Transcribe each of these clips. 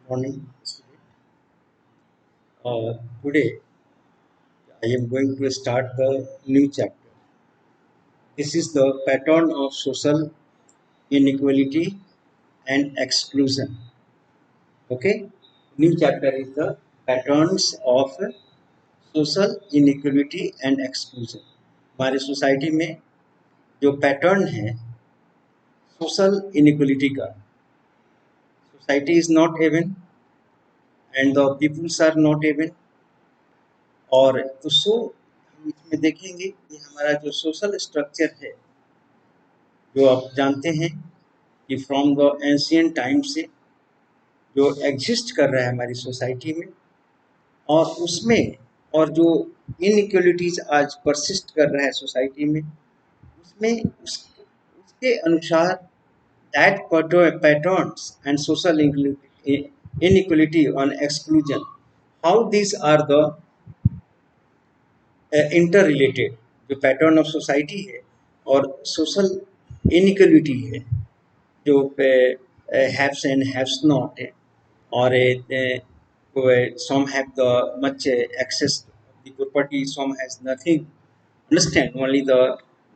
Morning, student. Today I am going to start the new chapter. This is the pattern of social inequality and exclusion. Okay, new chapter is the patterns of social inequality and exclusion. हमारे society में जो pattern है social inequality का, society is not even and the peoples are not even, और तो सो हम इसमें देखेंगे कि हमारा जो सोशल स्ट्रक्चर है, जो आप जानते हैं कि फ्रॉम द एंशियंट टाइम से जो एग्जिस्ट कर रहा है हमारी सोसाइटी में, और उसमें और जो इनइक्वलिटीज आज परसिस्ट कर रहा है सोसाइटी में, उसमें उसके अनुसार that patterns and social inequality on exclusion, how these are the inter related, जो पैटर्न ऑफ सोसाइटी है और सोशल इनइक्वलिटी है, जो हैव्स एंड हैव्स नॉट है, और some have the much access of the property, some has nothing. Understand? Only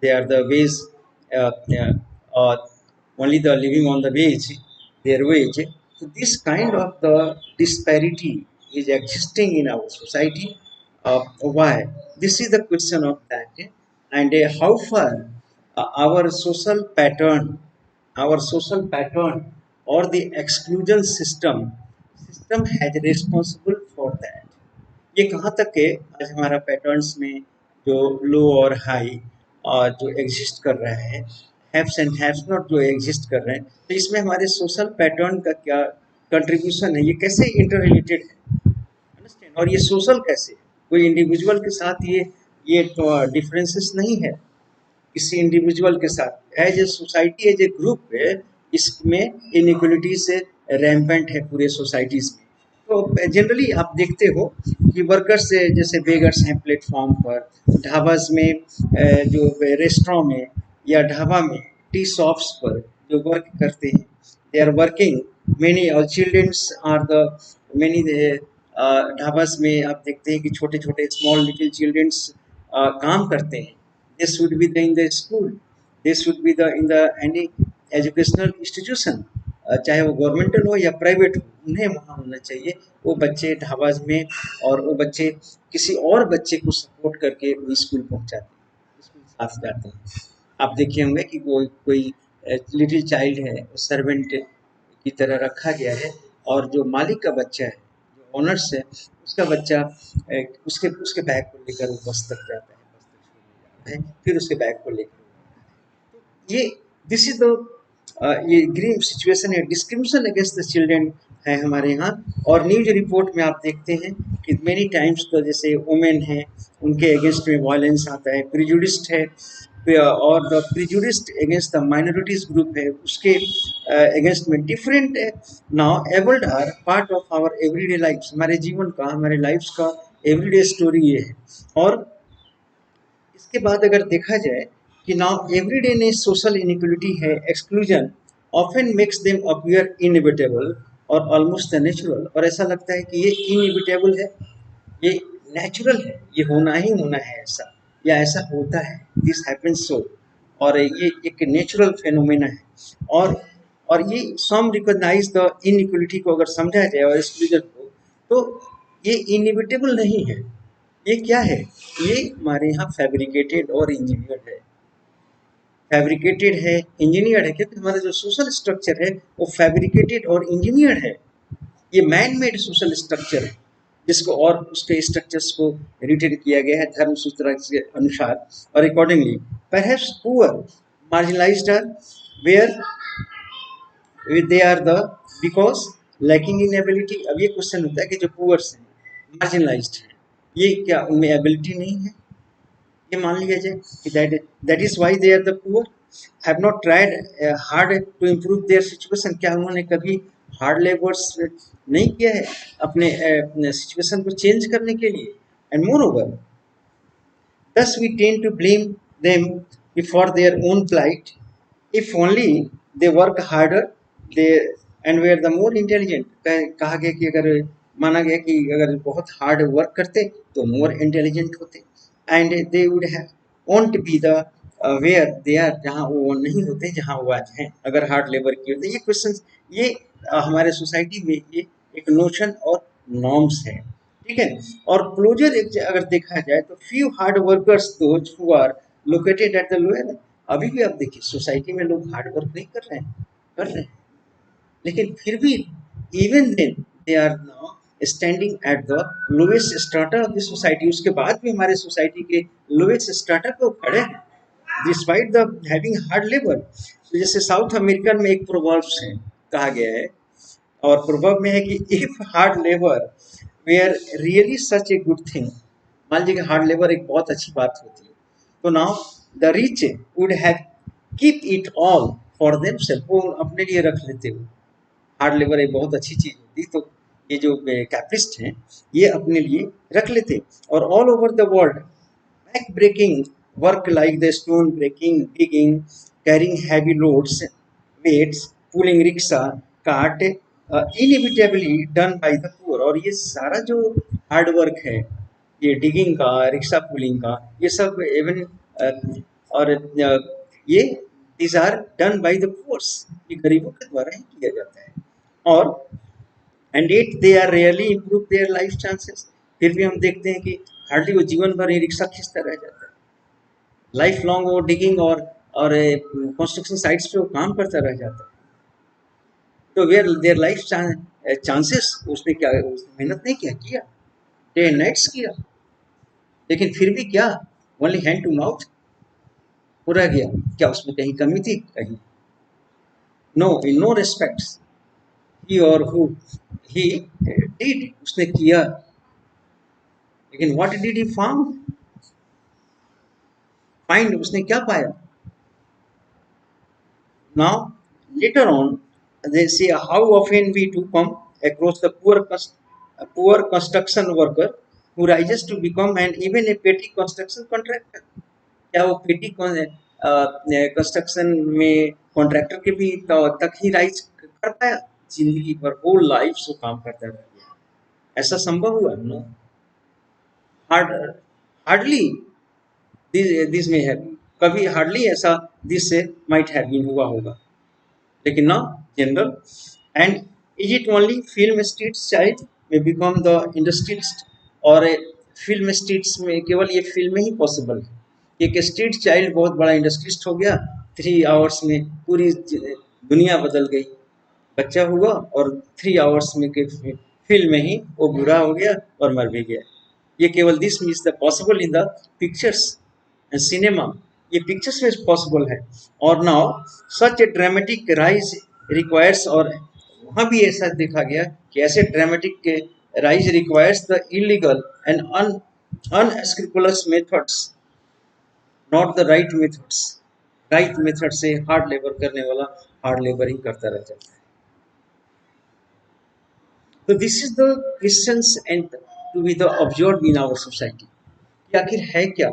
they are the ways, uh, uh, uh, only the living on the wage, their wage. So this kind of the disparity is existing in our society. Why? This is the question of that, and how far our social pattern or the exclusion system has responsible for that. ये कहाँ तक है आज हमारा patterns में जो लो और high और जो एग्जिस्ट कर रहा है, हैव्स एंड हैव्स नॉट जो एग्जिस्ट कर रहे हैं, तो इसमें हमारे सोशल पैटर्न का क्या कंट्रीब्यूशन है, ये कैसे इंटर रिलेटेड है, अंडरस्टैंड, और ये सोशल कैसे है, कोई इंडिविजुअल के साथ ये तो डिफरेंसेस नहीं है, किसी इंडिविजुअल के साथ as a society as a group है, इसमें इनइक्वलिटी से रैम्पेंट है पूरे सोसाइटीज में। तो जनरली आप देखते हो कि वर्कर्स जैसे बेगर्स हैं प्लेटफॉर्म पर, ढाबाज में, जो रेस्टोरेंट में या ढाबा में, टी शॉप्स पर जो वर्क करते हैं, they are working, many childrens are the many dhabas में आप देखते हैं कि छोटे छोटे स्मॉल लिटिल चिल्ड्रंस काम करते हैं. They should be in the school, they should be in the any educational institution, चाहे वो गवर्नमेंटल हो या प्राइवेट हो, उन्हें वहाँ होना चाहिए. वो बच्चे ढाबाज में, और वो बच्चे किसी और बच्चे को सपोर्ट करके वो स्कूल पहुँचाते हैं, स्कूल साथ जाते हैं. आप देखे होंगे कि कोई लिटिल चाइल्ड है, सर्वेंट की तरह रखा गया है, और जो मालिक का बच्चा है, जो ओनर्स है, उसका बच्चा उसके उसके बैग को लेकर वो बस तक जाता है, बस तक छोड़ने जाता है, फिर उसके बैग को लेकर ये दिस इज द ये ग्रीन सिचुएशन है, डिस्क्रिमिनेशन अगेंस्ट द चिल्ड्रन है हमारे यहाँ. और न्यूज रिपोर्ट में आप देखते हैं कि मेनी टाइम्स तो जैसे वुमेन है, उनके अगेंस्ट में वायलेंस आता है, प्रिजुडिस्ट है, और the prejudiced against the minorities group है, उसके अगेंस्ट में different now abled are part of our everyday life, हमारे जीवन का, हमारे लाइफ का एवरीडे स्टोरी ये है. और इसके बाद अगर देखा जाए कि नाउ एवरीडे ने सोशल इनइक्वलिटी है, exclusion often makes them appear inevitable और ऑलमोस्ट नेचुरल, और ऐसा लगता है कि ये इनएविटेबल है, ये नेचुरल है, ये होना ही होना है ऐसा, या ऐसा होता है, दिस हैपेंस सो, और ये एक नेचुरल फेनोमेना है. और ये सम रिकॉग्नाइज द इनइक्वलिटी को अगर समझा जाए और एक्सक्लूजन को, तो ये इनएविटेबल नहीं है. ये क्या है? ये हमारे यहाँ फैब्रिकेटेड और इंजीनियर्ड है, फैब्रिकेटेड है, इंजीनियर्ड है, क्योंकि हमारा जो सोशल स्ट्रक्चर है वो फैब्रिकेटेड और इंजीनियर्ड है. ये मैन मेड सोशल स्ट्रक्चर है, जिसको और उसके स्ट्रक्चर्स को रिटेन किया गया है धर्म सूत्र के अनुसार, और accordingly perhaps poor marginalised are where they are the because lacking in ability. अब ये क्वेश्चन होता है कि जो पुअर्स हैं, मार्जिनलाइज्ड हैं, ये क्या उनमें एबिलिटी नहीं है? ये मान लिया जाए कि that is why they are the poor, have not tried hard to improve their situation. क्या उन्होंने कभी हार्ड लेबर्स नहीं किया है अपने सिचुएशन को चेंज करने के लिए? And more over thus we tend to blame them for their own plight. If only they work harder, they and were the more intelligent, कहा गया कि अगर माना गया कि अगर बहुत हार्ड वर्क करते तो मोर इंटेलिजेंट होते, and they would have want be the where they are, जहाँ वो नहीं होते जहाँ वो आज हैं अगर हार्ड लेबर किए होते। ये क्वेश्चन ये हमारे सोसाइटी में ये एक नोशन और नॉर्म्स है, ठीक है। और क्लोजर अगर देखा जाए तो few hard workers those who are located at the lower, अभी भी आप देखिए सोसाइटी में लोग हार्ड वर्क नहीं कर रहे हैं, कर रहे हैं, लेकिन फिर भी even then they are now standing at the lowest strata of the society, उसके बाद भी हमारे सोसाइटी के लोएस्ट स्ट्राटा पे वो खड़े हैं despite the having hard labour. तो जैसे साउथ अमेरिकन में एक प्रोवर्ब्स है, कहा गया है, और प्रोवर्ब में है कि if hard labour were really such a good thing, मान लीजिए कि हार्ड लेबर एक बहुत अच्छी बात होती है, तो now the rich would have keep it all for themselves, वो अपने लिए रख लेते हो। हार्ड लेबर एक बहुत अच्छी चीज होती, तो ये जो कैपिटलिस्ट हैं ये अपने लिए रख लेते। और all over the world back breaking work like the stone breaking, digging, carrying heavy loads, weights, pulling rickshaw, cart, inevitably done by the poor। और ये सारा जो हार्ड वर्क है, ये डिगिंग का, रिक्शा पुलिंग का, ये सब इवन और ये these are done by the poor, ये गरीबों के द्वारा ही किया जाता है। और and yet they are rarely improve their life chances, फिर भी हम देखते हैं कि हार्डली वो जीवन भर ही रिक्शा खींचता रह जाता है, लाइफ लॉन्ग वो डिगिंग और कंस्ट्रक्शन साइट्स पे वो काम करता रह जाता है। तो वेयर देयर लाइफ चांसेस, उसने क्या, उसने मेहनत नहीं किया, किया डे एंड नाइट्स किया, लेकिन फिर भी क्या, ओनली हैंड टू माउथ हो रह गया। क्या उसमें कहीं कमी थी? कहीं नो, इन नो रेस्पेक्ट्स ही और हु ही डिड, उसने किया, लेकिन what did he found, find, उसने क्या पाया? Now, later on, they say how often we do come across the poor construction worker who rises to become an even a petty construction contractor। क्या वो पेटी construction में contractor के भी तक ही राइज कर पाया? जिंदगी भर होल लाइफ से काम करता रह गया, ऐसा संभव हुआ? नो, हार्ड हार्डली दिस में है, कभी हार्डली ऐसा दिस से माइट हैव बीन हुआ होगा, लेकिन ना general. And is it only film streets child में बिकम द इंडस्ट्रियलिस्ट, और फिल्म स्ट्रीट्स में केवल ये फिल्म में ही पॉसिबल है कि एक स्ट्रीट चाइल्ड बहुत बड़ा इंडस्ट्रियलिस्ट हो गया, 3 आवर्स में पूरी दुनिया बदल गई, बच्चा हुआ और 3 आवर्स में के फिल्म में ही वो बुरा हो गया और मर भी गया। ये केवल this means the possible in the pictures and cinema, ये पिक्चर्स में पॉसिबल है। और नाउ सच ए ड्रामेटिक राइज रिक्वायर्स, और वहाँ भी ऐसा देखा गया कि ऐसे dramatic rise requires the illegal and अनस्क्रूपुलस methods, not the right methods. Right method से हार्ड लेबर करने वाला हार्ड लेबर ही करता रह जाता है। तो this is the questions and to be the observe in our society कि आखिर है क्या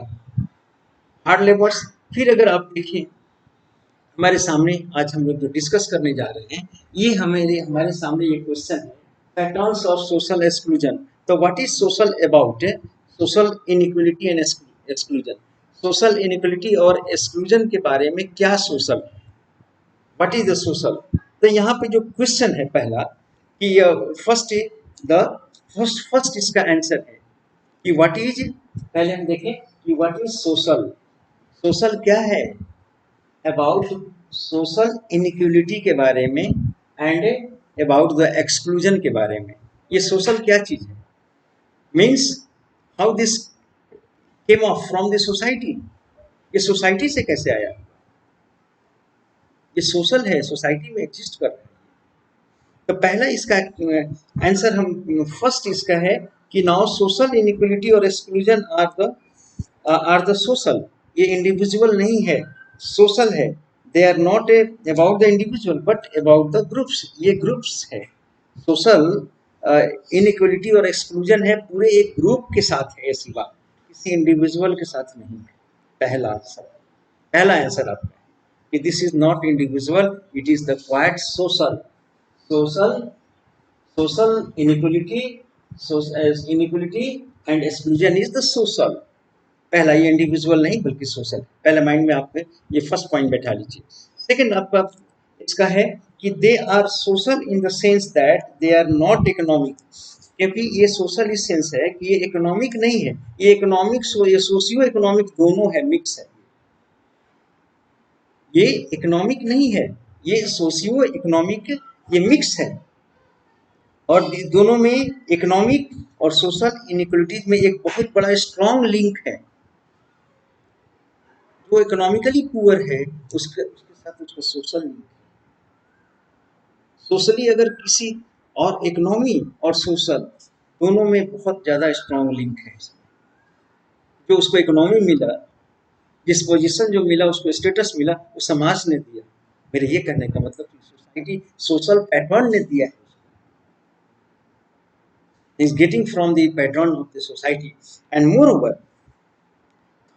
हार्ड लेबर्स। फिर अगर आप देखें हमारे सामने आज हम लोग जो डिस्कस करने जा रहे हैं, ये हमारे सामने ये क्वेश्चन है, पैटर्न्स ऑफ सोशल एक्सक्लूजन। तो what is social about social inequality and exclusion, social inequality और एक्सक्लूजन के बारे में क्या social, what is the social. तो यहाँ पे जो क्वेश्चन है पहला कि फर्स्ट द फर्स्ट इसका आंसर है कि व्हाट इज, पहले हम देखें कि व्हाट इज सोशल। सोशल क्या है? अबाउट सोशल इनइक्वलिटी के बारे में एंड अबाउट द एक्सक्लूजन के बारे में। ये सोशल क्या चीज है, means how this came of from the society, ये सोसाइटी से कैसे आया, ये सोशल है, सोसाइटी में एग्जिस्ट कर रहा है। तो पहला इसका आंसर हम फर्स्ट इसका है कि नाउ सोशल इनइक्वलिटी और एक्सक्लूजन आर द सोशल, ये इंडिविजुअल नहीं है, सोशल है। They are not about the individual but about the groups, ये ग्रुप्स है। सोशल इनइक्वलिटी और एक्सक्लूजन है पूरे एक ग्रुप के साथ है, ऐसी बात किसी इंडिविजुअल के साथ नहीं है। पहला आंसर, पहला आंसर आपका कि this is not individual, it is the quite social. Social social inequality, inequality and exclusion is the social. पहला ये इंडिविजुअल नहीं बल्कि सोशल, पहले माइंड में आप ये फर्स्ट पॉइंट बैठा लीजिए। सेकंड आपका इसका है कि they are social in the sense that they are not economic, क्योंकि ये सोशल इस सेंस है कि ये इकोनॉमिक नहीं है, ये इकोनॉमिक ये सोशियो इकोनॉमिक दोनों है, मिक्स है। ये इकोनॉमिक नहीं है, ये सोशियो इकोनॉमिक, ये मिक्स है। और दोनों में इकोनॉमिक और सोशल इनइक्वलिटीज में एक बहुत बड़ा स्ट्रॉन्ग लिंक है। जो इकोनॉमिकली पुअर है उसके साथ उसका सोशल लिंक है। सोशली अगर किसी और इकोनॉमी और सोशल दोनों में बहुत ज़्यादा स्ट्रॉन्ग लिंक है। जो उसको इकोनॉमी मिला, जिस पोजीशन जो मिला, उसको स्टेटस मिला, वो समाज ने दिया। मेरे ये कहने का मतलब सोसाइटी सोशल पैटर्न ने दिया है, is getting from the pattern of the society. And moreover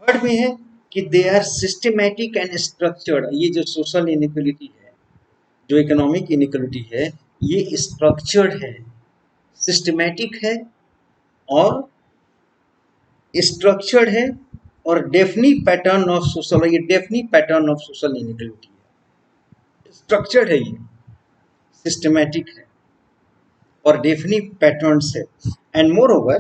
third में है कि they are systematic and structured. ये जो सोशल इनइक्वलिटी है, जो इकोनॉमिक इनइक्वलिटी है, ये स्ट्रक्चर्ड है, सिस्टमैटिक है और स्ट्रक्चर्ड है और डेफिनिट पैटर्न ऑफ सोशल, ये definite pattern of social inequality है। स्ट्रक्चर्ड है, ये सिस्टमैटिक है और डेफिनिट पैटर्न्स है। And moreover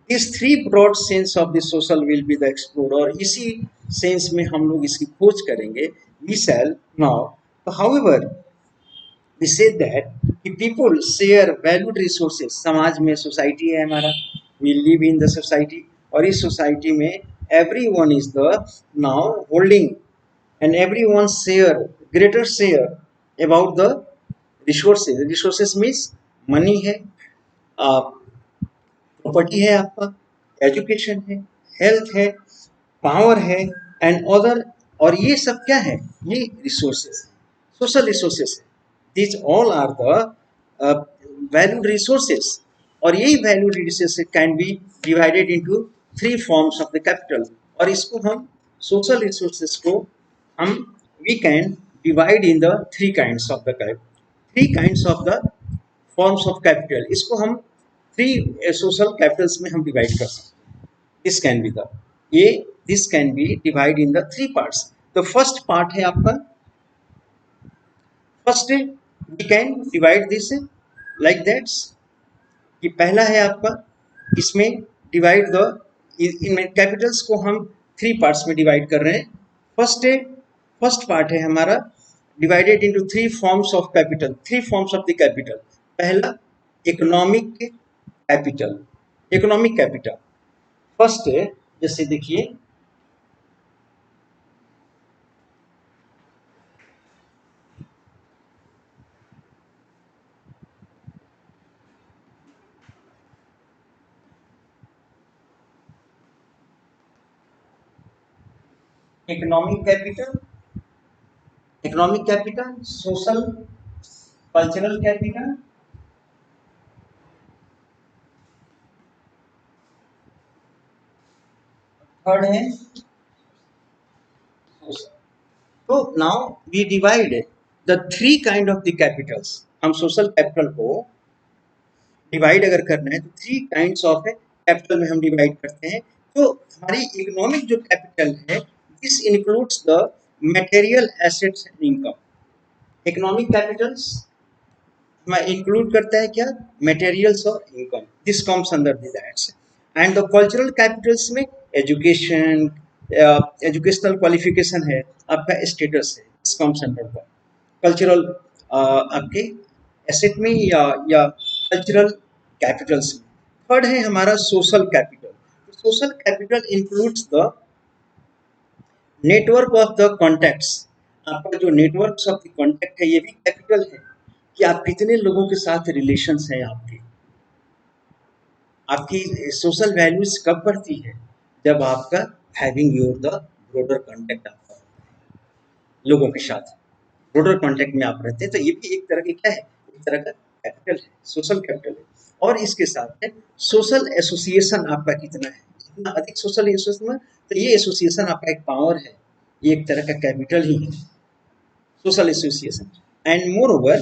this three broad sense of the social will be the explore, और इसी सेंस में हम लोग इसकी खोज करेंगे। We shall now, however we say that कि पीपल शेयर वैल्यूड रिसोर्सेज। समाज में सोसाइटी है हमारा, we live in the society, और इस सोसाइटी में every one is the now holding and every one share greater share about the resources. Resources means money है, property है, आपका एजुकेशन है, हेल्थ है, पावर है एंड अदर, और ये सब क्या है, ये रिसोर्सेज, सोशल रिसोर्सेज है। These all are the valued resources, और यही valued resources can be divided into three forms of the capital. और इसको हम सोशल रिसोर्सेज को हम we can divide in the three kinds of the capital, three kinds of the forms of capital. इसको हम three social Capitals में हम divide कर सकते हैं। दिस कैन बी द ये this can be divide in the three parts. तो first part है आपका, first we can divide this like that, कि पहला है आपका, इसमें डिवाइड द इन कैपिटल्स को हम थ्री पार्ट्स में डिवाइड कर रहे हैं। फर्स्ट पार्ट है हमारा divided into three forms of capital, three forms of the capital. पहला economic capital, economic capital first है, जैसे देखिए economic capital, economic capital, social cultural capital, third है सोशल। तो now we divide the three kind of the capitals. हम social capital को divide अगर करना है तो थ्री काइंड्स ऑफ कैपिटल में हम डिवाइड करते हैं। तो हमारी इकोनॉमिक जो कैपिटल है, this includes the material assets and income. Economic Capitals में इंक्लूड करता है क्या, मटेरियल्स और income, this comes under that's. And the cultural Capitals में एजुकेशन, एजुकेशनल क्वालिफिकेशन है, आपका स्टेटस है, this comes under the cultural आपके एसेट में या कल्चरल कैपिटल्स में। थर्ड है हमारा social capital. Social capital includes the network of the contacts. आपका जो नेटवर्क ऑफ द कॉन्टैक्ट है, ये भी कैपिटल है कि आप कितने लोगों के साथ रिलेशंस हैं आपके। आपकी सोशल वैल्यूज कब बढ़ती है, जब आपका having your the broader contact आपका लोगों के साथ ब्रॉडर कॉन्टैक्ट में आप रहते हैं। तो ये भी एक तरह की क्या है, एक तरह का कैपिटल है, सोशल कैपिटल है। और इसके साथ है सोशल एसोसिएशन आपका कितना है, जितना अधिक सोशल एसोसिएशन, तो ये एसोसिएशन आपका एक पावर है, ये एक तरह का कैपिटल ही है, social association. And more over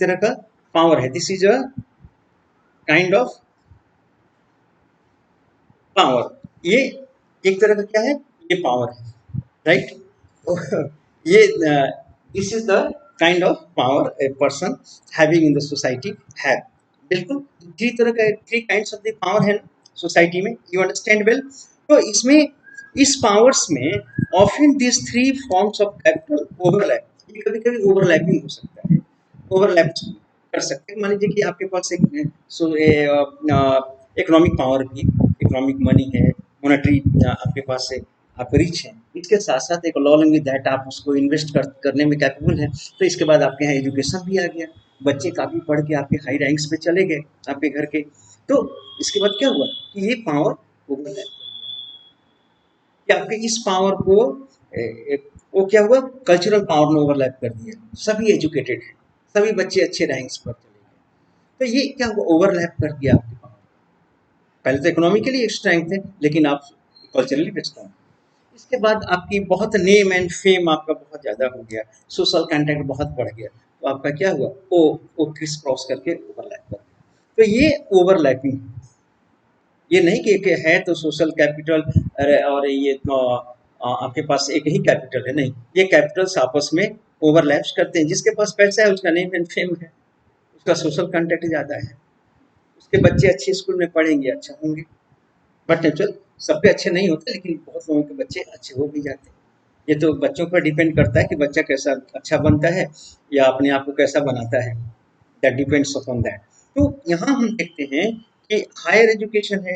तरह का पावर है, this is a kind of power. ये एक तरह का क्या है, ये पावर है, राइट। ये this is the kind of power a person having in the society have. बिल्कुल थ्री तरह का, three kinds of the power है सोसाइटी में, यू अंडरस्टैंड वेल। तो इसमें इस पावर्स में often this three forms of capital overlap, ये कभी कभी ओवरलैपिंग हो सकता है, ओवरलैप कर सकते हैं। मान लीजिए कि आपके पास एक इकोनॉमिक पावर भी, इकोनॉमिक मनी है, मॉनेटरी आपके पास है, आप रिच हैं, इसके साथ साथ एक अलॉन्ग विद दैट आप उसको इन्वेस्ट करने में कैपेबल है। तो इसके बाद आपके यहाँ एजुकेशन भी आ गया, बच्चे काफ़ी पढ़ के आपके हाई रैंक्स पे चले गए आपके घर के। तो इसके बाद क्या हुआ कि ये पावर ओवरलैप कि आपके इस पावर को वो क्या हुआ, कल्चरल पावर ने ओवरलैप कर दिया, सभी एजुकेटेड हैं, सभी बच्चे अच्छे रैंक्स पर चले गए। तो ये क्या हुआ, ओवरलैप कर दिया आपकी पावर। पहले तो इकोनॉमिकली स्ट्रेंथ है, लेकिन आप कल्चरली भी स्ट्रांग। इसके बाद आपकी बहुत नेम एंड फेम आपका बहुत ज़्यादा हो गया, सोशल कंटेंट बहुत बढ़ गया, तो आपका क्या हुआ, वो क्रिस क्रॉस करके ओवरलैप कर दिया। तो ये ओवरलैपिंग, ये नहीं कि है तो सोशल कैपिटल और ये आपके पास एक ही कैपिटल है, नहीं, ये कैपिटल्स आपस में ओवरलैप्स करते हैं। जिसके पास पैसा है उसका नेम एंड फेम है, उसका सोशल कंटेक्ट ज़्यादा है, उसके बच्चे अच्छे स्कूल में पढ़ेंगे, अच्छा होंगे। बट नेचुरल सब पे अच्छे नहीं होते, लेकिन बहुत लोगों के बच्चे अच्छे हो भी जाते हैं। ये तो बच्चों पर डिपेंड करता है कि बच्चा कैसा अच्छा बनता है या अपने आप को कैसा बनाता है, दैट डिपेंड्स अपॉन दैट। तो यहाँ हम देखते हैं कि हायर एजुकेशन है,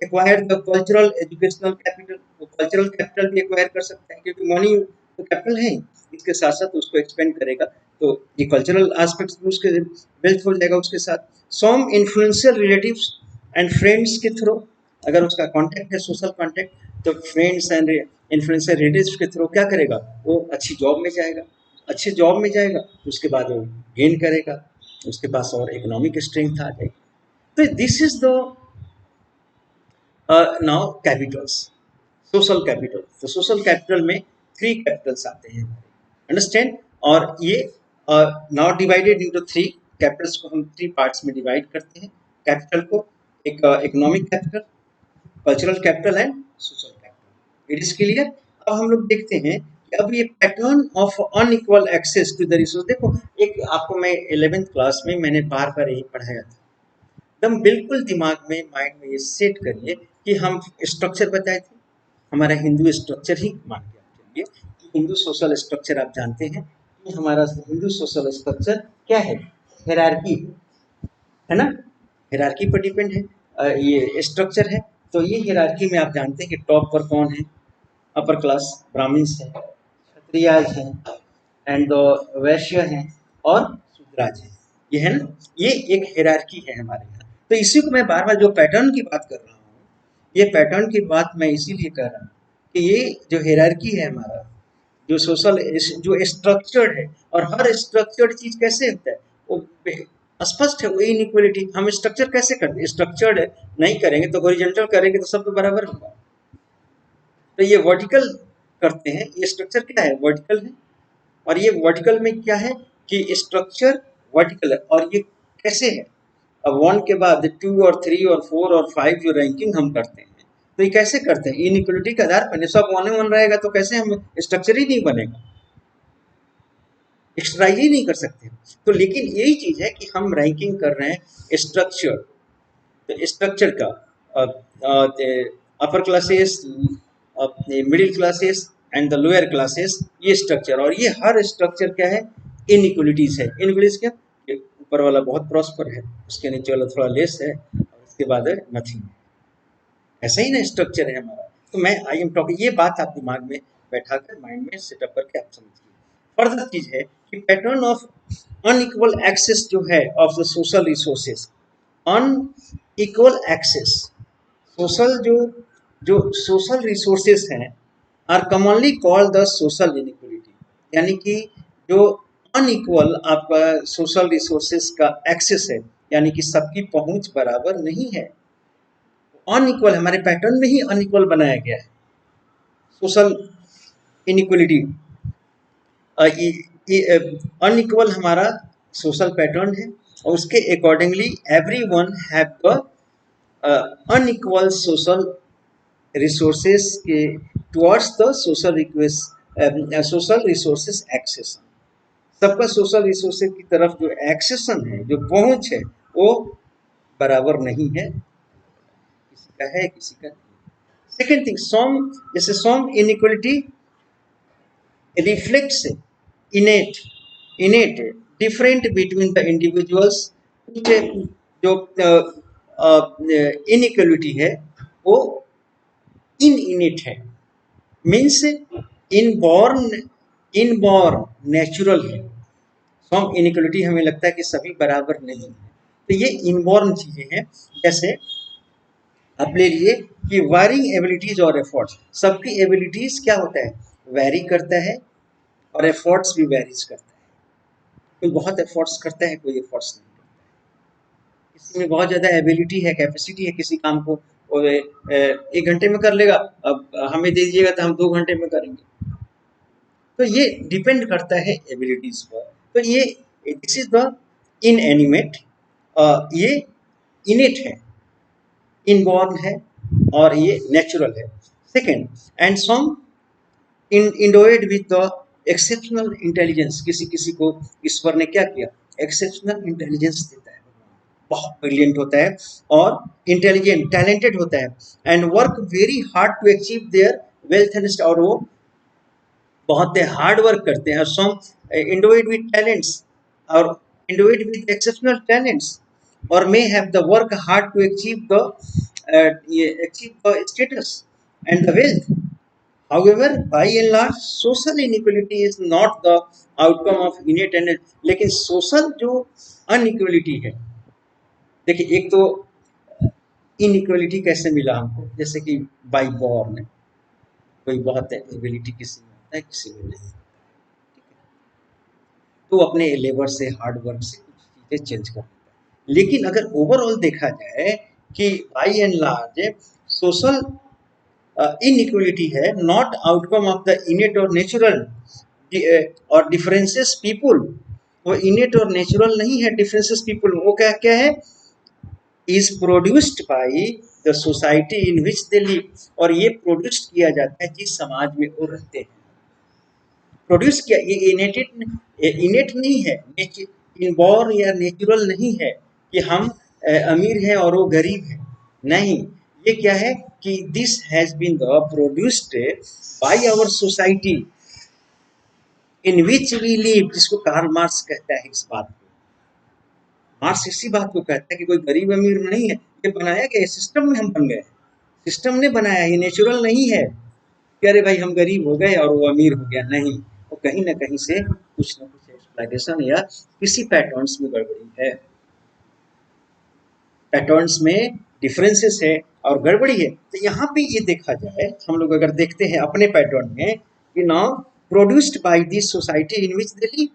acquire the cultural educational capital, वो कल्चरल कैपिटल भी एक्वायर कर सकता है, क्योंकि मनी तो कैपिटल है ही, इसके साथ साथ उसको एक्सपेंड करेगा, तो ये कल्चरल एस्पेक्ट्स भी उसके वेल्थ हो जाएगा। उसके साथ सम इन्फ्लुएंशियल रिलेटिव्स एंड फ्रेंड्स के थ्रू, अगर उसका कॉन्टैक्ट है सोशल कॉन्टैक्ट, तो फ्रेंड्स एंड इन्फ्लुएंसर रिलेटिव्स के थ्रू क्या करेगा, वो अच्छी जॉब में जाएगा, अच्छे जॉब में जाएगा, उसके बाद वो गेन करेगा, उसके पास और इकोनॉमिक स्ट्रेंथ आ जाएगी। तो this is the now Capitals, social capital. तो सोशल कैपिटल में थ्री कैपिटल्स आते हैं, अंडरस्टैंड। और ये now divided into three Capitals को हम थ्री पार्ट्स में डिवाइड करते हैं कैपिटल को, एक economic capital, cultural capital and social capital. It is clear. अब हम लोग देखते हैं कि अब ये pattern of unequal access to the resource, देखो एक आपको मैं 11th क्लास में मैंने बार बार यही पढ़ाया था, एकदम बिल्कुल दिमाग में माइंड में ये सेट करिए कि हम स्ट्रक्चर बताए थे, हमारा हिंदू स्ट्रक्चर ही मान के आप चलिए कि हिंदू सोशल स्ट्रक्चर आप जानते हैं कि हमारा हिंदू सोशल स्ट्रक्चर क्या है, हायरार्की है ना, हायरार्की पर डिपेंड है ये स्ट्रक्चर है। तो ये हायरार्की में आप जानते हैं कि टॉप पर कौन है, अपर क्लास ब्राह्मण्स है, क्षत्रियाज हैं एंड वैश्य हैं और शूद्राज हैं, ये है ना, ये एक हायरार्की है हमारे यहाँ। तो इसी को मैं बार बार जो पैटर्न की बात कर रहा हूँ, ये पैटर्न की बात मैं इसीलिए कर रहा हूँ कि ये जो हायरार्की है हमारा, जो सोशल जो स्ट्रक्चर्ड है, और हर स्ट्रक्चर्ड चीज कैसे होता है, वो स्पष्ट है, वो इनइक्वलिटी। हम स्ट्रक्चर कैसे करते हैं, स्ट्रक्चर्ड नहीं करेंगे तो हॉरिजॉन्टल करेंगे तो सब तो बराबर होगा। तो ये वर्टिकल करते हैं, ये स्ट्रक्चर क्या है, वर्टिकल है। और ये वर्टिकल में क्या है कि स्ट्रक्चर वर्टिकल है, और ये कैसे है, अब 1 के बाद 2 और 3 और 4 और 5 जो रैंकिंग हम करते हैं, तो ये कैसे करते हैं, इनइक्वलिटी के आधार पर। सब 1 रहेगा तो कैसे हम स्ट्रक्चर ही नहीं बनेगा, एक्सरसाइज ही नहीं कर सकते। तो लेकिन यही चीज है कि हम रैंकिंग कर रहे हैं स्ट्रक्चर, तो स्ट्रक्चर का upper classes, middle classes and the lower classes, ये स्ट्रक्चर। और ये हर स्ट्रक्चर क्या है, इनइक्वलिटीज है। इनइक्वलिटीज क्या, ऊपर वाला बहुत प्रॉस्पर है, उसके नीचे वाला थोड़ा लेस है, और उसके बाद है नथिंग। ऐसा ही ना स्ट्रक्चर है हमारा। तो मैं आई एम टॉकिंग, ये बात आप दिमाग में बैठा कर माइंड में सेटअप करके आप समझिए। फर्दर चीज है कि पैटर्न ऑफ अनइक्वल एक्सेस जो है of the social resources, unequal access, social जो जो सोशल रिसोर्सेज हैं are commonly called the social inequality, यानी कि जो अनइक्वल आपका सोशल रिसोर्सेज का एक्सेस है, यानी कि सबकी पहुंच बराबर नहीं है, अनइक्वल, हमारे पैटर्न में ही अनइक्वल बनाया गया है सोशल इनइक्वलिटी। अनइक्वल हमारा सोशल पैटर्न है, और उसके accordingly every one have the unequal social resources के towards the social request social resources accession. सबका सोशल रिसोर्सेज की तरफ जो एक्सेशन है, जो पहुंच है, वो बराबर नहीं है, किसी का है किसी का नहीं। सेकेंड थिंग, सम जैसे some inequality reflects innate innate different between the individuals. कुछ जो इनइक्वलिटी है वो इन इनेट है, मीन्स इनबॉर्न इनबॉर्न नेचुरल है। सम इनइक्वलिटी हमें लगता है कि सभी बराबर नहीं है, तो ये इनबॉर्न चीजें हैं। जैसे आप ले लीजिए कि वायरिंग एबिलिटीज और एफर्ट्स, सबकी एबिलिटीज क्या होता है, वैरी करता है, और एफर्ट्स भी वैरीज करता है। कोई बहुत एफर्ट्स करता है, कोई एफर्ट्स नहीं करता है। किसी में बहुत ज्यादा एबिलिटी है, कैपेसिटी है किसी काम को, वो 1 घंटे में कर लेगा, अब हमें दे दीजिएगा तो हम 2 घंटे में करेंगे। तो ये डिपेंड करता है एबिलिटीज पर। तो ये दिस इज द इनएनिमेट, ये इनेट है, इनबॉर्न है, और ये नेचुरल है। Second, and some endowed with the exceptional intelligence. किसी किसी को ईश्वर ने क्या किया, एक्सेप्शनल इंटेलिजेंस देता है, बहुत ब्रिलियंट होता है और इंटेलिजेंट टैलेंटेड होता है, and work very hard to achieve their wealth and, और वो बहुत हार्ड वर्क करते हैं। और सम इंडोइड विद टैलेंट्स, और इंडोइड विद एक्सेप्शनल टैलेंट्स, और may have the work hard to achieve the status and the wealth. However, by and large, social inequality is not the outcome of innate and, लेकिन social जो inequality है, देखिए एक तो inequality कैसे मिला हमको, जैसे कि बाई बॉर्न, कोई बहुत एबिलिटी किसी में होता है किसी में नहीं, तो अपने लेबर से हार्ड वर्क से कुछ चीजें चेंज कर देता है। लेकिन अगर ओवरऑल देखा जाए कि by and large social inequality है not outcome of the innate और नेचुरल, और डिफरेंसेस पीपुल, वो इनेट और नेचुरल नहीं है, डिफरेंसेस पीपुल वो क्या क्या है, is produced by the society in which they live, और ये प्रोड्यूस किया जाता है जिस समाज में वो रहते हैं। प्रोड्यूस किया, ये इनेट नहीं है, इनबॉर्न या नेचुरल नहीं है कि हम अमीर हैं और वो गरीब है, नहीं, ये क्या है कि this has been the produced by our society in which we live, जिसको कार्ल मार्क्स कहता है। इस बात को मार्क्स इसी बात को कहता है कि कोई गरीब अमीर नहीं है, ये बनाया गया सिस्टम में, हम बन गए, सिस्टम ने बनाया, ये नेचुरल नहीं है कि अरे भाई हम गरीब हो गए और वो अमीर हो गया, नहीं, वो कहीं ना कहीं से कुछ ना कुछ एक्सप्लॉइटेशन या किसी पैटर्न्स में गड़बड़ी है, पैटर्न्स में डिफरेंसेस है और गड़बड़ी है। तो यहाँ पे ये देखा जाए, हम लोग अगर देखते हैं अपने पैटर्न में कि now produced by this society in which they live,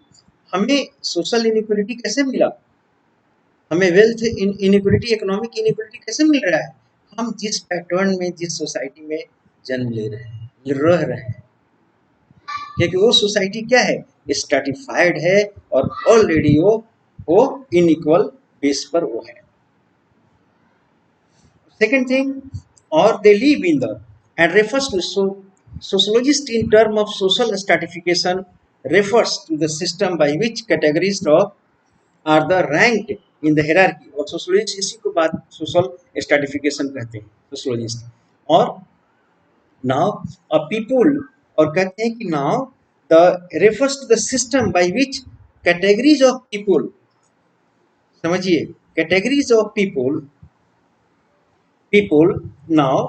हमें सोशल इनइक्वलिटी कैसे मिला, हमें वेल्थ इनइक्वलिटी, इकोनॉमिक इनइक्वलिटी कैसे मिल रहा है, हम जिस पैटर्न में जिस सोसाइटी में जन्म ले रहे हैं, रह रहे हैं, क्योंकि वो सोसाइटी क्या है, स्ट्रैटिफाइड है और ऑलरेडी वो इनइक्वल बेस पर वो है। Second thing, or they live in the, and refers to, so sociologist in term of social stratification refers to the system by which categories of are the ranked in the hierarchy, और sociologist इसी को बात social stratification कहते हैं sociologist. और now अ people, और कहते हैं कि now the refers to the system by which categories of people, समझिए, categories of people now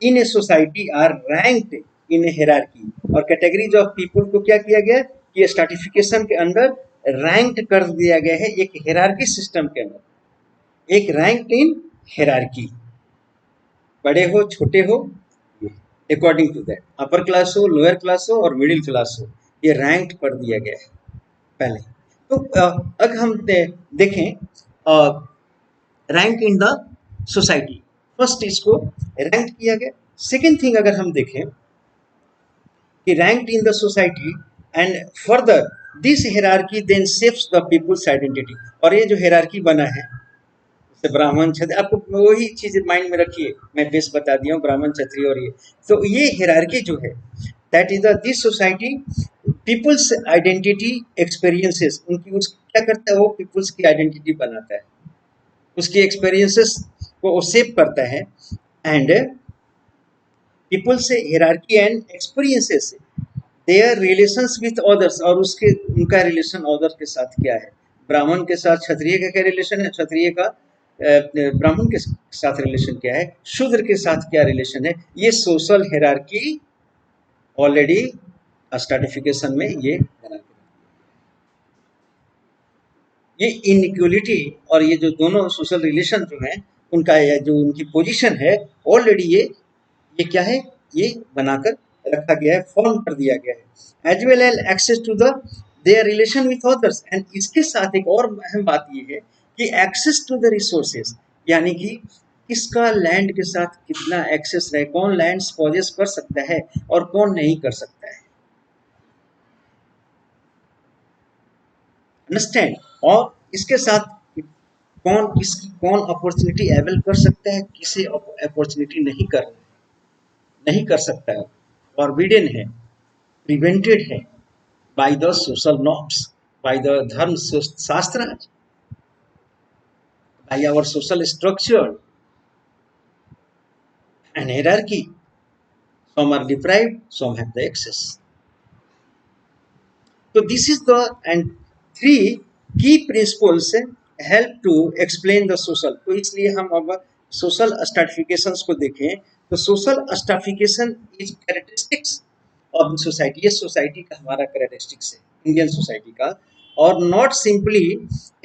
in a society are ranked in a hierarchy, और कैटेगरीज ऑफ पीपल को क्या किया गया कि स्ट्रैटिफिकेशन के अंदर रैंक्ड कर दिया गया है, एक हायरार्की सिस्टम के अंदर, एक रैंक इन हायरार्की, बड़े हो छोटे हो, according to that, upper class हो, लोअर क्लास हो और मिडिल क्लास हो, ये रैंक कर दिया गया है पहले। तो अगर हम देखें rank in the society, first इसको रैंक किया गया। सेकेंड थिंग अगर हम देखें कि rank in the society and further this hierarchy then shapes the people's identity. और ये जो हायरार्की बना है, जैसे ब्राह्मण क्षत्रिय, आपको वही चीज माइंड में रखिए, मैं बेस बता दिया हूँ, ब्राह्मण क्षत्रिय और ये, तो ये हायरार्की जो है, that is the this society people's identity experiences, उनकी उस क्या करता है वो पीपल्स की आइडेंटिटी बनाता है, उसकी एक्सपीरियंसेस को शेप करता है। एंड पीपल से hierarchy and experiences their relations with others, और उसके उनका रिलेशन अदर के साथ क्या है, ब्राह्मण के साथ क्षत्रिय का क्या रिलेशन है, क्षत्रिय का ब्राह्मण के साथ रिलेशन क्या है, शूद्र के साथ क्या रिलेशन है, ये सोशल हायरार्की ऑलरेडी स्ट्रैटिफिकेशन में ये बना के, ये इनइक्वलिटी और ये जो दोनों सोशल रिलेशन जो हैं उनका या जो उनकी पोजीशन है ऑलरेडी ये क्या है, ये बनाकर रखा गया है, फॉर्म कर दिया गया है, as well as access to the their relation with others. And इसके साथ एक और अहम बात ये है कि एक्सेस टू द रिसोर्सेज, यानी कि किसका लैंड के साथ कितना एक्सेस रहे, कौन लैंड पॉजेस कर सकता है और कौन नहीं कर सकता है, अंडरस्टैंड। और इसके साथ कौन किसकी कौन अपॉर्चुनिटी अवेल कर सकता है, किसे अपॉर्चुनिटी नहीं कर सकता है, फॉरबिडन है, प्रिवेंटेड है by the social norms, by the dharma shastra, by our social structure and hierarchy. Some are deprived, some have the excess. So this is the and three key principles help to explain the social. तो इसलिए हम अब social स्ट्रैटिफिकेशंस को देखें, तो social stratification is characteristics of society, ये society का हमारा कैरेक्टरिस्टिक्स है इंडियन सोसाइटी का, और not simply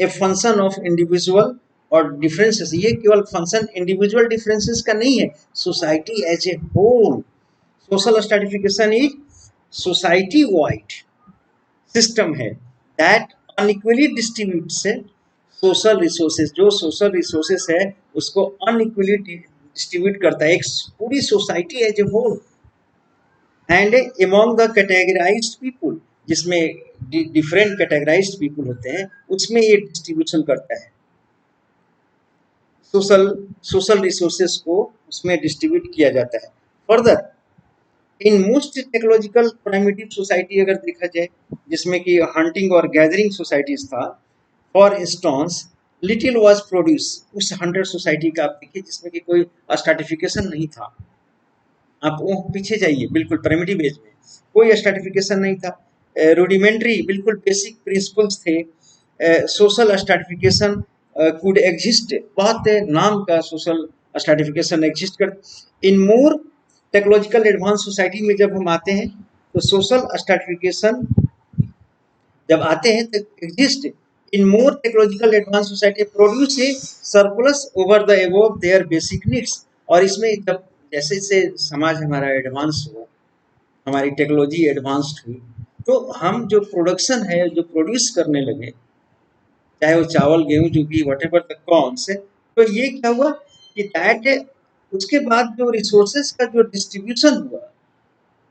a function of individual और डिफरेंसेस, ये केवल फंक्शन इंडिविजुअल डिफरेंसेस का नहीं है, society as a whole. Social stratification is society wide system है that unequally distributes social resources, जो सोशल रिसोर्सेज है उसको अनइक्वली डिस्ट्रीब्यूट करता है एक पूरी society as a whole, and among the categorised people, जिसमें डिफरेंट कैटेगराइज्ड पीपुल होते हैं उसमें ये डिस्ट्रीब्यूशन करता है, सोशल रिसोर्सेज को उसमें डिस्ट्रीब्यूट किया जाता है। Further in most technological primitive society अगर देखा जाए, जिसमें कि हंटिंग और गैदरिंग सोसाइटीज था, for instance little was produce, उस हंटर सोसाइटी का आप देखिए जिसमें कि कोई स्ट्रैटिफिकेशन नहीं था, आप वो पीछे जाइए, बिल्कुल प्राइमेटिव एज में कोई स्ट्रैटिफिकेशन नहीं था, रूडिमेंट्री बिल्कुल बेसिक प्रिंसिपल्स थे, सोशल स्ट्रैटिफिकेशन कुड एग्जिस्ट, बहुत नाम का सोशल स्ट्रैटिफिकेशन एग्जिस्ट कर। इन मोर टेक्नोलॉजिकल एडवांस सोसाइटी में जब हम आते हैं तो सोशल स्ट्रैटिफिकेशन जब आते हैं तो exist in more technological advance society produce a surplus over the above their basic needs. और इसमें जब जैसे जैसे समाज हमारा एडवांस हुआ, हमारी टेक्नोलॉजी एडवांस्ड हुई, तो हम जो प्रोडक्शन है जो प्रोड्यूस करने लगे, चाहे वो चावल गेहूं जो भी व्हाटएवर द क्रॉप्स, तो ये क्या हुआ कि दैट उसके बाद जो रिसोर्सेज का जो डिस्ट्रीब्यूशन हुआ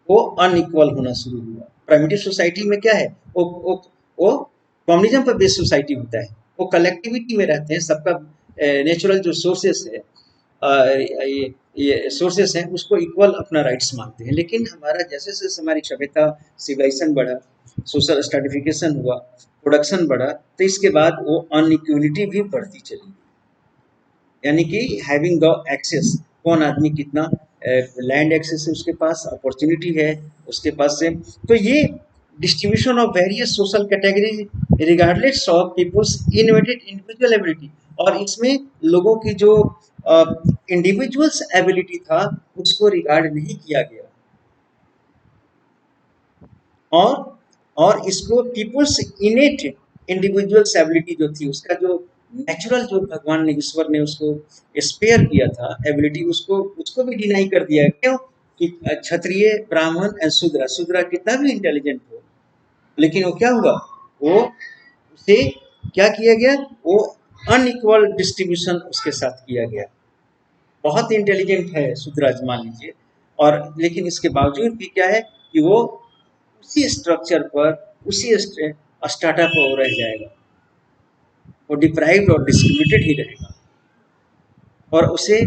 वो अनइक्वल होना शुरू हुआ। प्राइमेटिव सोसाइटी में क्या है, वो कम्युनिज्म पर बेस्ड सोसाइटी होता है, वो कलेक्टिविटी में रहते हैं, सबका नेचुरल जो सोर्सेस है, ये सोर्सेस हैं उसको इक्वल अपना राइट्स मानते हैं। लेकिन हमारा जैसे जैसे हमारी सभ्यता सिविलाइजेशन बढ़ा, सोशल स्ट्रैटिफिकेशन हुआ, प्रोडक्शन बढ़ा, तो इसके बाद वो अनइक्वलिटी भी बढ़ती चली, यानी कि हैविंग द एक्सेस, कौन आदमी कितना लैंड एक्सेस है उसके पास, अपॉर्चुनिटी है उसके पास से, तो ये distribution of various social category regardless of people's innovated individual ability, और इसमें लोगों की जो इंडिविजुअल्स एबिलिटी था उसको रिगार्ड नहीं किया गया, और इसको पीपल्स इनेट इंडिविजुअल्स एबिलिटी जो थी, उसका जो नेचुरल जो भगवान ने ईश्वर ने उसको स्पेयर किया था एबिलिटी, उसको भी डिनाई कर दिया। क्यों कि क्षत्रिय ब्राह्मण एंड शूद्र कितना भी इंटेलिजेंट हो, लेकिन वो क्या हुआ, वो उसे क्या किया गया, वो अनइक्वल डिस्ट्रीब्यूशन उसके साथ किया गया। बहुत इंटेलिजेंट है शूद्राज मान लीजिए, और लेकिन इसके बावजूद भी क्या है कि वो उसी स्ट्रक्चर पर, उसी स्टार्टअप वो रह जाएगा, वो डिप्राइव्ड और डिस्क्रिमिनेटेड ही रहेगा और उसे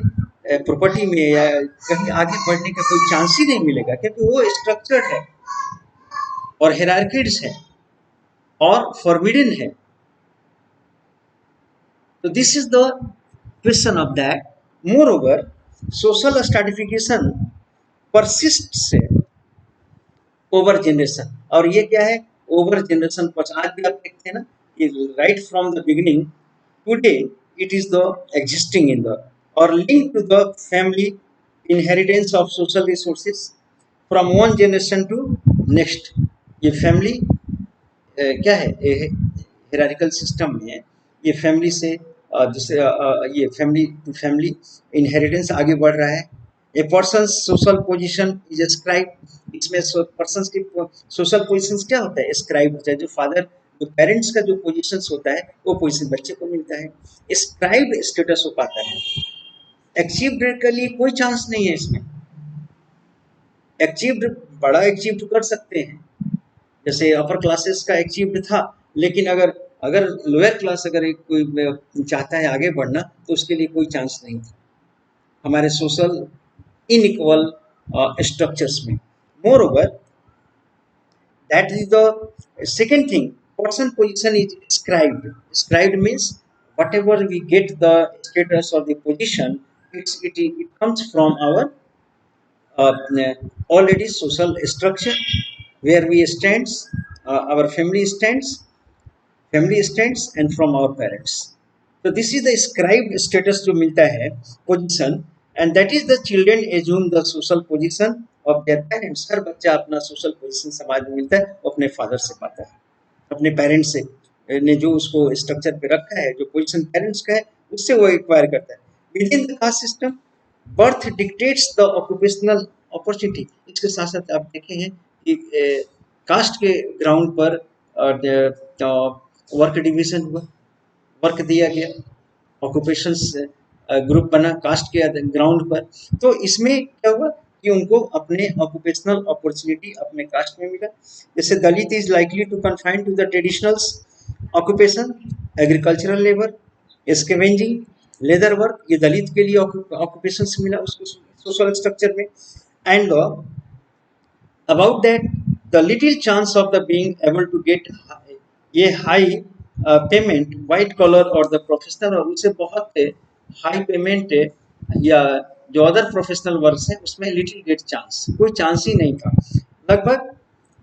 प्रॉपर्टी में या कहीं आगे बढ़ने का कोई चांस ही नहीं मिलेगा, क्योंकि वो स्ट्रक्चर्ड है और हायरार्कीज है और फॉरबिडन है। तो this is the question of that. Moreover social stratification persists over generation. और ये क्या है? ओवर जनरेशन पर आज भी आप देखते हैं ना, right from the beginning today it is the existing in the और link to the family inheritance of social resources from one generation to next. ये फैमिली क्या है? हिरारिकल सिस्टम में ये फैमिली से जैसे ये फैमिली टू फैमिली इनहेरिटेंस आगे बढ़ रहा है। A person social position is ascribe. इसमें पर्सन की सोशल पोजीशन क्या होता है? एस्क्राइब होता है। जो फादर जो पेरेंट्स का जो पोजीशन होता है वो पोजीशन बच्चे को मिलता है। एस्क्राइब स्टेटस हो पाता है। अचीव्ड के लिए कोई चांस नहीं है इसमें। अचीव्ड बड़ा अचीव कर सकते हैं, जैसे अपर क्लासेस का अचीव्ड था, लेकिन अगर अगर लोअर क्लास अगर एक कोई चाहता है आगे बढ़ना तो उसके लिए कोई चांस नहीं था हमारे सोशल इनइक्वल स्ट्रक्चर्स में। Moreover that is the second thing, person position is ascribed means whatever we get the status और the position it comes from our already social structure where we stands, our family stands and from our parents. So this is the scribed status जो मिलता है position, and that is the children assume the social position of their parents. हर बच्चा अपना social position समाज में मिलता है वो अपने फादर से पाता है, अपने पेरेंट्स से ने जो उसको स्ट्रक्चर पे रखा है, जो पोजीशन पेरेंट्स का है उससे वो एक्वायर करता है। With in the caste system birth dictates the occupational opportunity. इसके साथ साथ आप देखे हैं कि कास्ट के ग्राउंड पर वर्क डिवीजन हुआ, वर्क दिया गया, ऑक्यूपेशंस ग्रुप बना कास्ट के ग्राउंड पर। तो इसमें क्या हुआ कि उनको अपने ऑक्यूपेशनल अपॉर्चुनिटी अपने कास्ट में मिला। जैसे Dalit is likely to confine to the traditionals occupation, agricultural labour, scavenging, leather work, ये दलित के लिए ऑक्यूपेशन मिला उसको सोशल स्ट्रक्चर में। And about that the little chance of the being able to get ये high पेमेंट वाइट कॉलर और the professional, और उसे बहुत हाई पेमेंट या जो अदर प्रोफेशनल वर्क है उसमें लिटिल गेट चांस, कोई चांस ही नहीं था लगभग।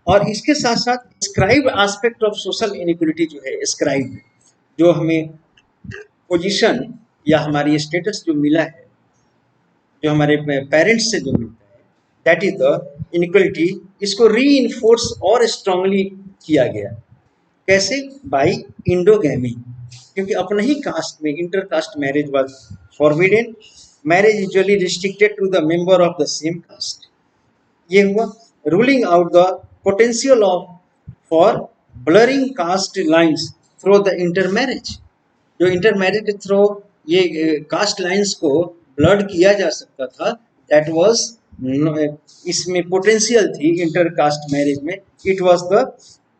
और इसके साथ साथ scribe aspect of social inequality जो है, स्क्राइब जो हमें पोजीशन या हमारी स्टेटस जो मिला है, जो हमारे पेरेंट्स से जो मिलता है, दैट इज द इनइक्वालिटी, इसको रीइंफोर्स और स्ट्रांगली किया गया। कैसे? बाय इंडोगैमी, क्योंकि अपने ही कास्ट में intercaste marriage was forbidden. Marriage usually restricted to the member of the same caste. ये हुआ ruling out the potential of for blurring caste lines through the intermarriage. जो इंटरमैरिज के थ्रू ये cast lines को blood किया जा सकता था, दैट वाज इसमें पोटेंशियल थी इंटरकास्ट मैरिज में, it was the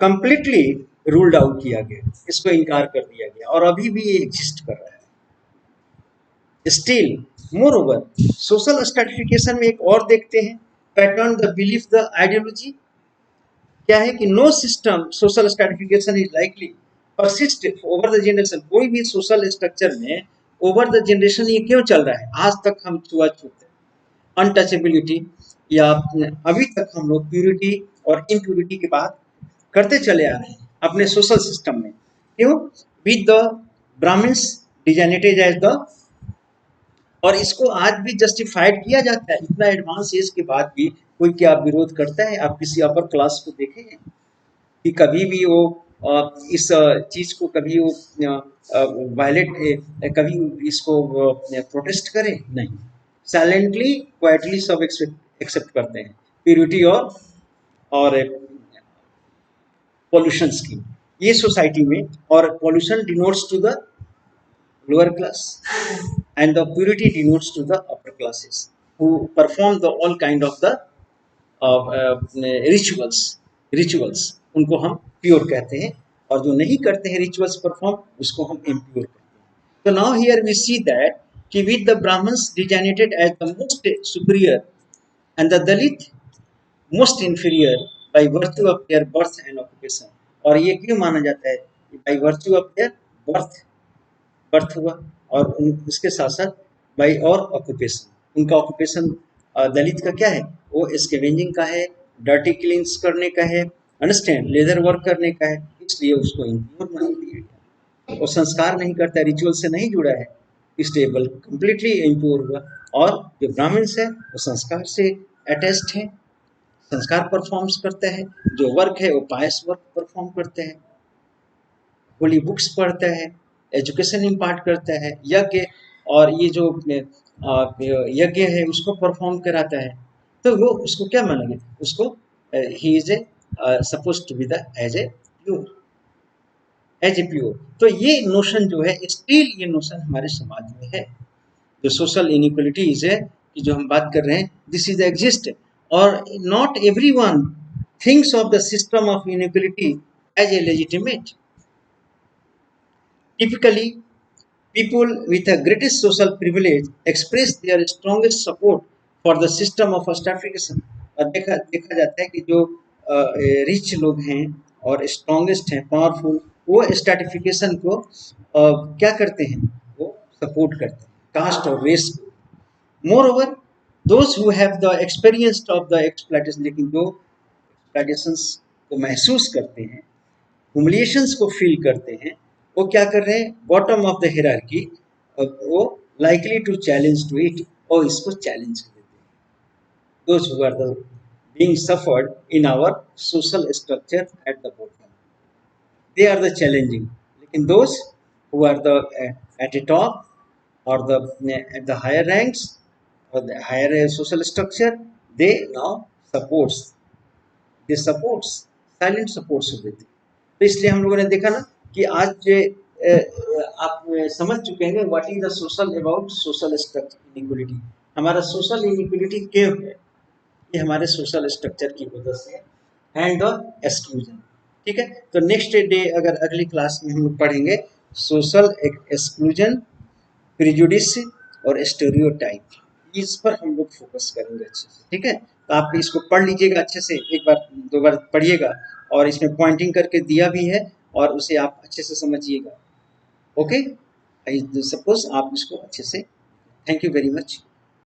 completely ruled out किया गया, इसको इनकार कर दिया गया और अभी भी ये एग्जिस्ट कर रहा है still. Moreover social stratification में एक और देखते हैं pattern, the belief, the ideology. क्या है कि no system social stratification is likely persist over the generation. कोई भी सोशल स्ट्रक्चर में ओवर द जनरेशन ये क्यों चल रहा है? आज तक हम छुआछूत, अनटचेबिलिटी, या अभी तक हम लोग प्यूरिटी और इम्प्यूरिटी की बात करते चले आ रहे हैं अपने सोशल सिस्टम में। क्यों? With the Brahmins designated as the, और इसको आज भी जस्टिफाइड किया जाता है इतना एडवांस एज के बाद भी। कोई क्या विरोध करता है? आप किसी अपर क्लास को देखे हैं कि कभी भी वो इस चीज को कभी वो वायलेट, कभी इसको प्रोटेस्ट करे? नहीं, साइलेंटली क्वाइटली सब एक्सेप्ट करते हैं प्यूरिटी और पॉल्यूशन की ये सोसाइटी में। और pollution denotes to the lower class and the purity denotes to the upper classes who perform the all kind of the rituals। उनको हम प्योर कहते हैं और जो नहीं करते हैं रिचुअल्स परफॉर्म, उसको हम इम्प्योर कहते हैं। तो now here we see that कि with the Brahmins designated as the most superior and the Dalit most inferior by virtue of their birth and occupation. और ये क्यों माना जाता है कि by virtue of their birth, birth हुआ, और उसके साथ साथ बाई और ऑक्यूपेशन, उनका ऑक्यूपेशन दलित का क्या है, वो स्कैवेंजिंग का है, डर्टी क्लींस करने का है, अंडरस्टैंड, लेदर वर्क करने का है, इसलिए उसको इम्प्योर मान दिया गया। वो संस्कार नहीं करता, रिचुअल से नहीं जुड़ा है, स्टेबल कंप्लीटली इम्प्योर हुआ। और जो ब्राह्मण्स है वो संस्कार से अटैच्ड है, संस्कार परफॉर्म्स करता है, जो वर्क है वो पायस वर्क परफॉर्म करते हैं, होली बुक्स पढ़ता है, एजुकेशन इम्पार्ट करता है, यज्ञ, और ये जो यज्ञ है उसको परफॉर्म कराता है। तो वो उसको क्या मानेंगे, उसको ही is a suppose to be the as a pure. तो ये नोशन जो है, स्टिल ये नोशन हमारे समाज में है। जो सोशल इनइक्वलिटीज है कि जो हम बात कर रहे हैं, दिस इज एग्जिस्ट, और not everyone thinks of the system of inequality as a legitimate. Typically, people with the greatest social privilege express their strongest support for the system of stratification। और देखा देखा जाता है कि जो रिच लोग हैं और स्ट्रॉन्गेस्ट हैं, पावरफुल, वो स्ट्रैटिफिकेशन को क्या करते हैं, वो सपोर्ट करते हैं, कास्ट और रेस को। More over those who have the experience of the exploitation, लेकिन जो एक्सप्लॉइटेशंस को महसूस करते हैं, ह्यूमिलिएशंस को फील करते हैं, वो क्या कर रहे हैं, बॉटम ऑफ द हायरार्की, वो likely to challenge to it, और इसको चैलेंज कर देते हैं। Those who are the being suffered in our social structure at the bottom, they are the challenging. लेकिन those who are the at the top or at the higher ranks or the higher social structure, they now supports, they supports, silent supports हो देते। तो इसलिए हम लोगों ने देखा ना कि आज आप समझ चुके हैं what is the social about social structure inequality. हमारा सोशल इनइक्वलिटी क्यों है, ये हमारे सोशल स्ट्रक्चर की वजह से एंड द एक्सक्लूजन। ठीक है, तो नेक्स्ट डे अगर अगली क्लास में हम लोग पढ़ेंगे सोशल एक्सक्लूजन, प्रिजुडिस और स्टेरियोटाइप, इस पर हम लोग फोकस करेंगे अच्छे से। ठीक है, तो आप इसको पढ़ लीजिएगा अच्छे से, एक बार दो बार पढ़िएगा, और इसमें पॉइंटिंग करके दिया भी है, और उसे आप अच्छे से समझिएगा। ओके, आई सपोज आप इसको अच्छे से। Thank you very much.